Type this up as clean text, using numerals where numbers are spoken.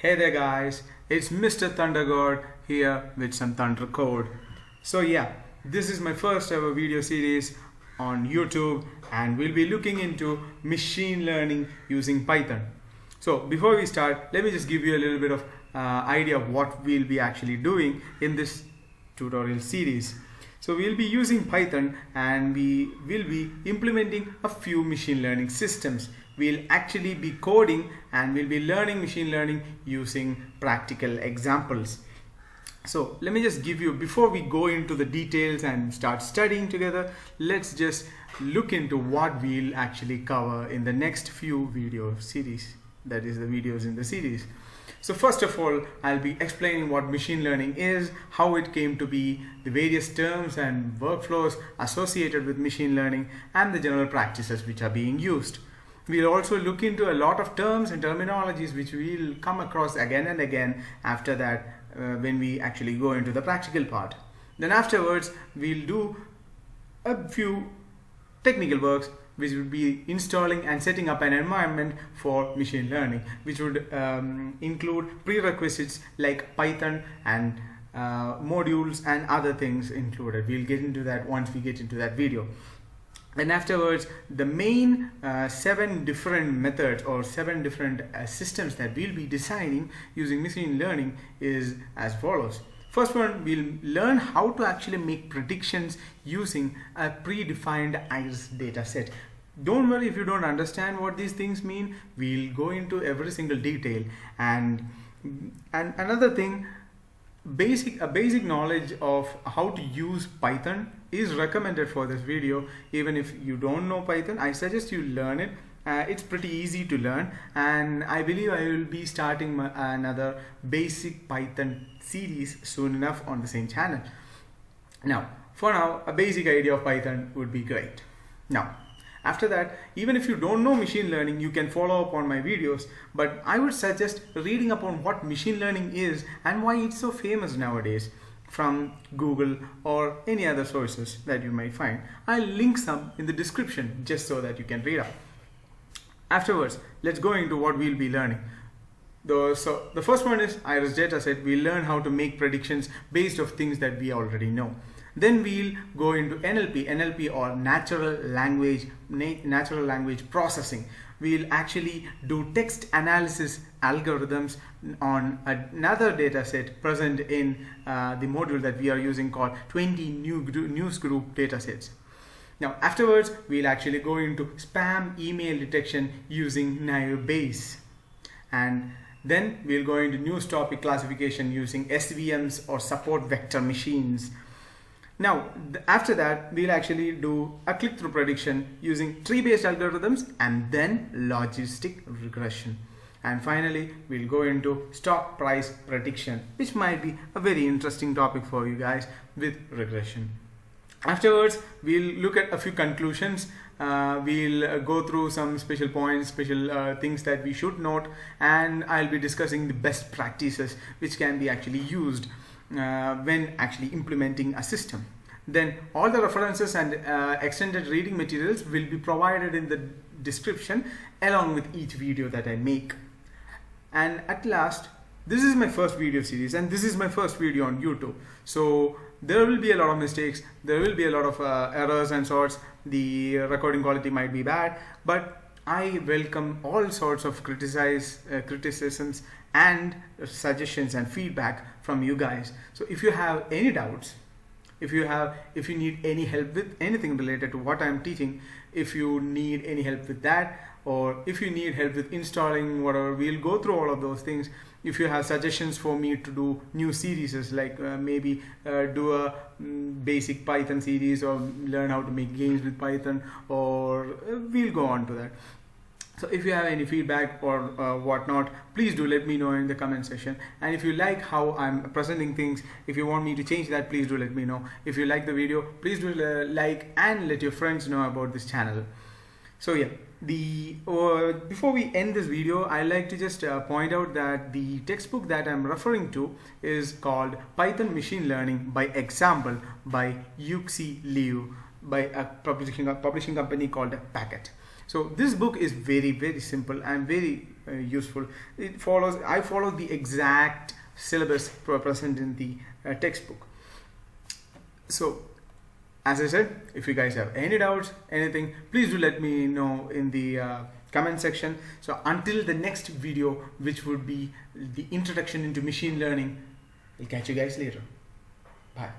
Hey there guys, it's MrThundergod here with some Thunder code. So yeah, this is my first ever video series on YouTube and we'll be looking into machine learning using Python. So before we start, let me just give you a little bit of idea of what we'll be actually doing in this tutorial series. So we'll be using Python and we will be implementing a few machine learning systems. We'll actually be coding and we'll be learning machine learning using practical examples. So let me just give you, before we go into the details and start studying together, let's just look into what we'll actually cover in the next few video series, that is the videos in the series. So first of all, I'll be explaining what machine learning is, how it came to be, the various terms and workflows associated with machine learning, and the general practices which are being used. We'll also look into a lot of terms and terminologies which we'll come across again and again after that when we actually go into the practical part. Then afterwards, we'll do a few technical works which would be installing and setting up an environment for machine learning, which would include prerequisites like Python and modules and other things included. We'll get into that once we get into that video. And afterwards, the main 7 different methods or 7 different systems that we'll be designing using machine learning is as follows. First one, we'll learn how to actually make predictions using a predefined iris data set. Don't worry if you don't understand what these things mean. We'll go into every single detail. And another thing, a basic knowledge of how to use Python is recommended for this video. Even if you don't know Python, I suggest you learn it. It's pretty easy to learn, and I believe I will be starting another basic Python series soon enough on the same channel. Now, for now, a basic idea of Python would be great. Now, after that, even if you don't know machine learning, you can follow up on my videos, but I would suggest reading up on what machine learning is and why it's so famous nowadays from Google or any other sources that you might find. I'll link some in the description just so that you can read up. Afterwards, let's go into what we'll be learning. So the first one is iris dataset. We'll learn how to make predictions based on things that we already know. Then we'll go into NLP or natural language processing. We'll actually do text analysis algorithms on another data set present in the module that we are using called 20 news group datasets. Now afterwards, we'll actually go into spam email detection using naive Bayes. And then we'll go into news topic classification using SVMs or support vector machines. Now, after that, we'll actually do a click-through prediction using tree-based algorithms and then logistic regression. And finally, we'll go into stock price prediction, which might be a very interesting topic for you guys with regression. Afterwards, we'll look at a few conclusions. We'll go through some special points, special things that we should note, and I'll be discussing the best practices which can be actually used when actually implementing a system. Then all the references and extended reading materials will be provided in the description along with each video that I make. And at last, this is my first video series and this is my first video on YouTube. So there will be a lot of mistakes, there will be a lot of errors and sorts. The recording quality might be bad, but I welcome all sorts of criticisms and suggestions and feedback from you guys. So if you have any doubts, if you need any help with anything related to what I'm teaching, if you need any help with that, or if you need help with installing whatever, we'll go through all of those things. If you have suggestions for me to do new series like maybe do a basic Python series or learn how to make games with Python, or we'll go on to that. So if you have any feedback or whatnot, please do let me know in the comment section. And if you like how I'm presenting things, if you want me to change that, please do let me know. If you like the video, please do like and let your friends know about this channel. So yeah, before we end this video, I like to just point out that the textbook that I'm referring to is called Python Machine Learning by Example by Yuxi Liu by a publishing company called Packet. So this book is very simple and very useful. I follow the exact syllabus present in the textbook. So as I said, if you guys have any doubts, anything, please do let me know in the comment section. So until the next video, which would be the introduction into machine learning, I'll catch you guys later. Bye.